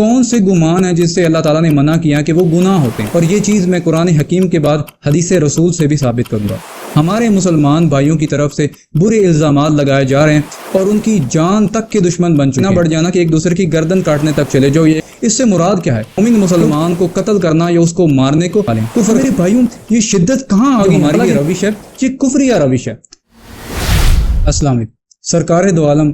کون سے گمان ہیں جس سے اللہ تعالیٰ نے منع کیا کہ وہ گناہ ہوتے ہیں، اور یہ چیز میں قرآن حکیم کے بعد حدیث رسول سے بھی ثابت کروں گا۔ ہمارے مسلمان بھائیوں کی طرف سے برے الزامات لگائے جا رہے ہیں اور ان کی جان تک کے دشمن بن چکے ہیں، بڑھ جانا کہ ایک دوسرے کی گردن کاٹنے تک چلے جاؤ۔ اس سے مراد کیا ہے؟ مومن مسلمان کو قتل کرنا یا اس کو مارنے کو کفر۔ میرے بھائیوں، یہ شدت کہاں آ گئی؟ ہماری یہ روش ہے، یہ کفریہ روش ہے۔ السلام علیکم۔ سرکار دو عالم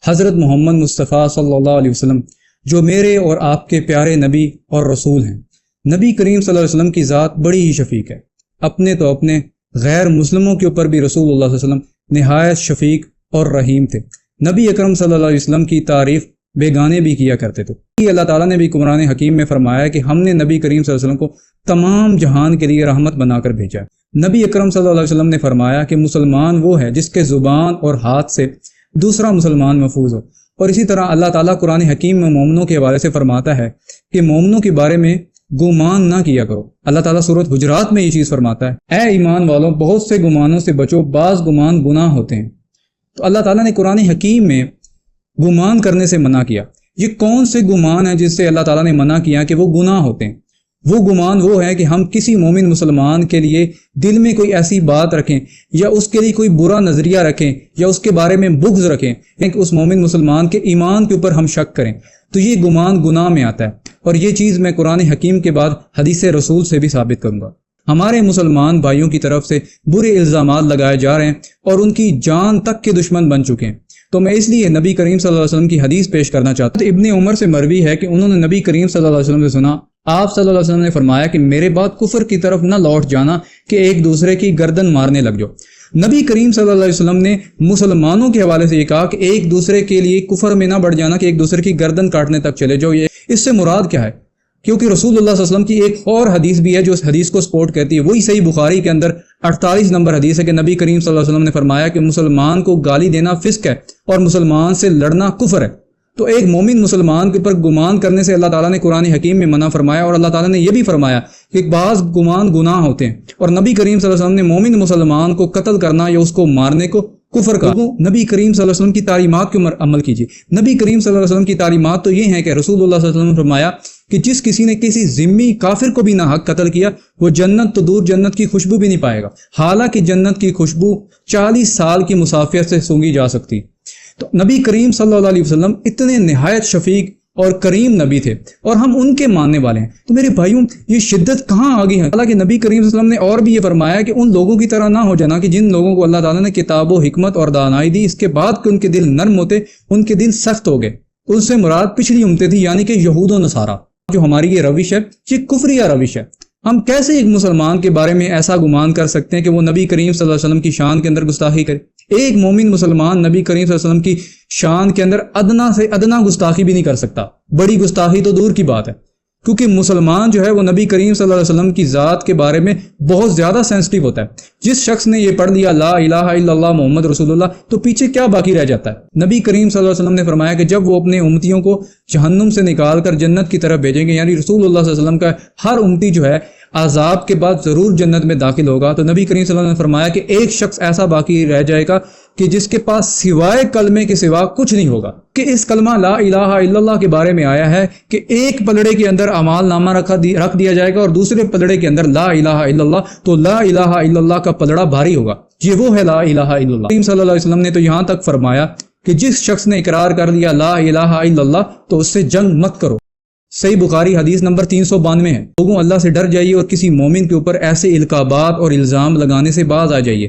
حضرت محمد مصطفیٰ صلی اللہ علیہ وسلم جو میرے اور آپ کے پیارے نبی اور رسول ہیں، نبی کریم صلی اللہ علیہ وسلم کی ذات بڑی ہی شفیق ہے۔ اپنے غیر مسلموں کے اوپر بھی رسول اللہ صلی اللہ علیہ وسلم نہایت شفیق اور رحیم تھے۔ نبی اکرم صلی اللہ علیہ وسلم کی تعریف بیگانے بھی کیا کرتے تھے۔ اللہ تعالیٰ نے بھی قرآن حکیم میں فرمایا کہ ہم نے نبی کریم صلی اللہ علیہ وسلم کو تمام جہان کے لیے رحمت بنا کر بھیجا۔ نبی اکرم صلی اللہ علیہ وسلم نے فرمایا کہ مسلمان وہ ہے جس کے زبان اور ہاتھ سے دوسرا مسلمان محفوظ ہو، اور اسی طرح اللہ تعالیٰ قرآن حکیم میں مومنوں کے حوالے سے فرماتا ہے کہ مومنوں کے بارے میں گمان نہ کیا کرو۔ اللہ تعالیٰ سورۃ حجرات میں یہ چیز فرماتا ہے، اے ایمان والوں، بہت سے گمانوں سے بچو، بعض گمان گناہ ہوتے ہیں۔ تو اللہ تعالیٰ نے قرآن حکیم میں گمان کرنے سے منع کیا۔ یہ کون سے گمان ہیں جس سے اللہ تعالیٰ نے منع کیا کہ وہ گناہ ہوتے ہیں؟ وہ گمان وہ ہے کہ ہم کسی مومن مسلمان کے لیے دل میں کوئی ایسی بات رکھیں یا اس کے لیے کوئی برا نظریہ رکھیں یا اس کے بارے میں بغض رکھیں کہ اس مومن مسلمان کے ایمان کے اوپر ہم شک کریں، تو یہ گمان گناہ میں آتا ہے، اور یہ چیز میں قرآن حکیم کے بعد حدیث رسول سے بھی ثابت کروں گا۔ ہمارے مسلمان بھائیوں کی طرف سے برے الزامات لگائے جا رہے ہیں اور ان کی جان تک کے دشمن بن چکے ہیں، تو میں اس لیے نبی کریم صلی اللہ علیہ وسلم کی حدیث پیش کرنا چاہتا ہوں۔ ابن عمر سے مروی ہے کہ انہوں نے نبی کریم صلی اللہ علیہ وسلم سے سنا، آپ صلی اللہ علیہ وسلم نے فرمایا کہ میرے بعد کفر کی طرف نہ لوٹ جانا کہ ایک دوسرے کی گردن مارنے لگ جاؤ۔ نبی کریم صلی اللہ علیہ وسلم نے مسلمانوں کے حوالے سے یہ کہا کہ ایک دوسرے کے لیے کفر میں نہ بڑھ جانا کہ ایک دوسرے کی گردن کاٹنے تک چلے جاؤ۔ اس سے مراد کیا ہے؟ کیونکہ رسول اللہ صلی اللہ علیہ وسلم کی ایک اور حدیث بھی ہے جو اس حدیث کو سپورٹ کرتی ہے، وہی صحیح بخاری کے اندر 48 نمبر حدیث ہے کہ نبی کریم صلی اللہ علیہ وسلم نے فرمایا کہ مسلمان کو گالی دینا فسق ہے اور مسلمان سے لڑنا کفر ہے۔ تو ایک مومن مسلمان کے اوپر گمان کرنے سے اللہ تعالیٰ نے قرآن حکیم میں منع فرمایا، اور اللہ تعالیٰ نے یہ بھی فرمایا کہ بعض گمان گناہ ہوتے ہیں، اور نبی کریم صلی اللہ علیہ وسلم نے مومن مسلمان کو قتل کرنا یا اس کو مارنے کو کفر کا۔ نبی کریم صلی اللہ علیہ وسلم کی تعلیمات کے عمل کیجیے۔ نبی کریم صلی اللہ علیہ وسلم کی تعلیمات تو یہ ہیں کہ رسول اللہ صلی اللہ علیہ وسلم نے فرمایا کہ جس کسی نے کسی ذمہ کافر کو بھی نہ حق قتل کیا، وہ جنت تو دور جنت کی خوشبو بھی نہیں پائے گا، حالانکہ جنت کی خوشبو 40 سال کی مسافت سے سونگھی جا سکتی۔ تو نبی کریم صلی اللہ علیہ وسلم اتنے نہایت شفیق اور کریم نبی تھے، اور ہم ان کے ماننے والے ہیں۔ تو میرے بھائیوں، یہ شدت کہاں آ گئی ہے؟ حالانکہ نبی کریم صلی اللہ علیہ وسلم نے اور بھی یہ فرمایا کہ ان لوگوں کی طرح نہ ہو جانا کہ جن لوگوں کو اللہ تعالیٰ نے کتاب و حکمت اور دانائی دی، اس کے بعد کہ ان کے دل نرم ہوتے، ان کے دل سخت ہو گئے۔ ان سے مراد پچھلی امتیں تھی، یعنی کہ یہود و نصارہ۔ جو ہماری یہ روش ہے، یہ کفریہ روش ہے۔ ہم کیسے ایک مسلمان کے بارے میں ایسا گمان کر سکتے ہیں کہ وہ نبی کریم صلی اللہ علیہ وسلم کی شان کے اندر گستاخی کرے؟ ایک مومن مسلمان نبی کریم صلی اللہ علیہ وسلم کی شان کے اندر ادنا سے ادنا گستاخی بھی نہیں کر سکتا، بڑی گستاخی تو دور کی بات ہے، کیونکہ مسلمان جو ہے وہ نبی کریم صلی اللہ علیہ وسلم کی ذات کے بارے میں بہت زیادہ سینسٹیو ہوتا ہے۔ جس شخص نے یہ پڑھ لیا لا الہ الا اللہ محمد رسول اللہ، تو پیچھے کیا باقی رہ جاتا ہے؟ نبی کریم صلی اللہ علیہ وسلم نے فرمایا کہ جب وہ اپنے امتیوں کو جہنم سے نکال کر جنت کی طرف بھیجیں گے، یعنی رسول اللہ صلی اللہ علیہ وسلم کا ہر امتی جو ہے عذاب کے بعد ضرور جنت میں داخل ہوگا، تو نبی کریم صلی اللہ علیہ وسلم نے فرمایا کہ ایک شخص ایسا باقی رہ جائے گا کہ جس کے پاس سوائے کلمے کے سوا کچھ نہیں ہوگا، کہ اس کلمہ لا الہ الا اللہ کے بارے میں آیا ہے کہ ایک پلڑے کے اندر اعمال نامہ رکھ دیا جائے گا اور دوسرے پلڑے کے اندر لا الہ الا اللہ، تو لا الہ الا اللہ کا پلڑا بھاری ہوگا۔ یہ وہ ہے لا الہ الا اللہ۔ نبی صلی اللہ علیہ وسلم نے تو یہاں تک فرمایا کہ جس شخص نے اقرار کر لیا لا الہ الا اللہ تو اس سے جنگ مت کرو۔ صحیح بخاری حدیث نمبر 392 ہے۔ لوگوں اللہ سے ڈر جائیے اور کسی مومن کے اوپر ایسے القابات اور الزام لگانے سے باز آ جائیے۔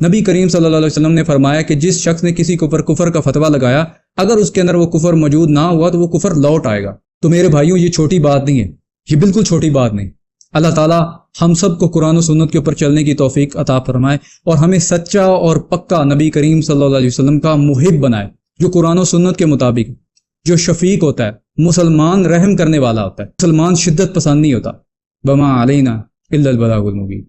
نبی کریم صلی اللہ علیہ وسلم نے فرمایا کہ جس شخص نے کسی کے اوپر کفر کا فتویٰ لگایا، اگر اس کے اندر وہ کفر موجود نہ ہوا تو وہ کفر لوٹ آئے گا۔ تو میرے بھائیوں، یہ چھوٹی بات نہیں ہے، یہ بالکل چھوٹی بات نہیں۔ اللہ تعالیٰ ہم سب کو قرآن و سنت کے اوپر چلنے کی توفیق عطا فرمائے، اور ہمیں سچا اور پکا نبی کریم صلی اللہ علیہ وسلم کا محب بنائے، جو قرآن و سنت کے مطابق، جو شفیق ہوتا ہے، مسلمان رحم کرنے والا ہوتا ہے، مسلمان شدت پسند نہیں ہوتا۔ وما علینا الا البلاغ المبین۔